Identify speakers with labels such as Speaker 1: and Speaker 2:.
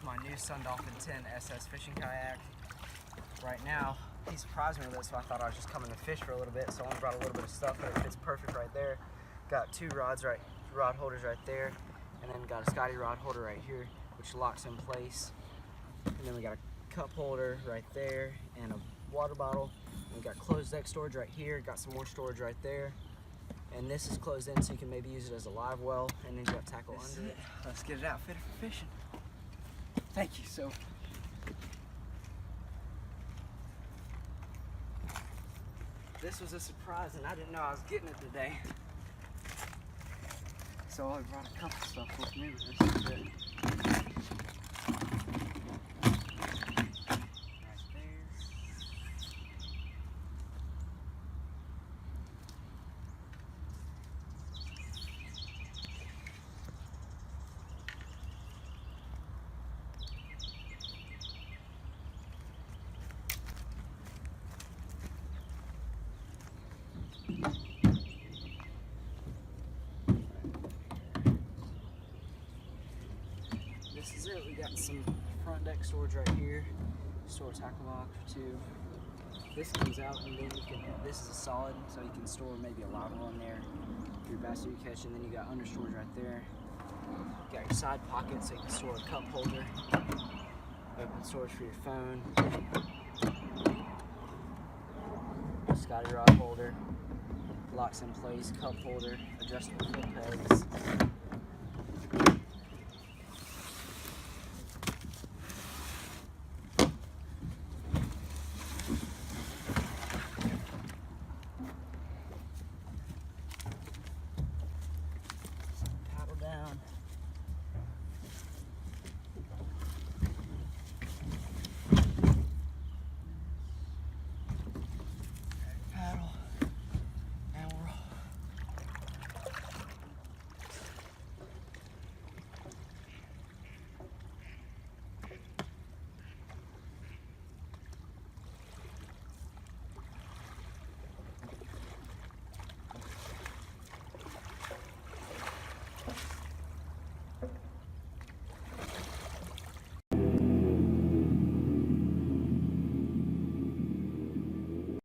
Speaker 1: my new Dolphin 10 SS fishing kayak. Right now, he surprised me with it, so I thought I was just coming to fish for a little bit. So I only brought a little bit of stuff, but it fits perfect right there. Got two rod holders right there, and then got a Scotty rod holder right here, which locks in place. And then we got a cup holder right there, and a water bottle. And we got closed deck storage right here. Got some more storage right there. And this is closed in, so you can maybe use it as a live well, and then you have tackle under it.
Speaker 2: Let's get it outfitted for fishing. Thank you. So,
Speaker 1: this was a surprise, and I didn't know I was getting it today.
Speaker 2: So I brought a couple stuff with me, but this is it.
Speaker 1: This is it. We got some front deck storage right here. Store a tackle box or two. This comes out, and then you can. This is a solid, so you can store maybe a live well in there for your bass that you catch. And then you got under storage right there. You got your side pocket, so you can store a cup holder. Open storage for your phone. Scotty rod holder. Locks in place. Cup holder. Adjustable foot pegs.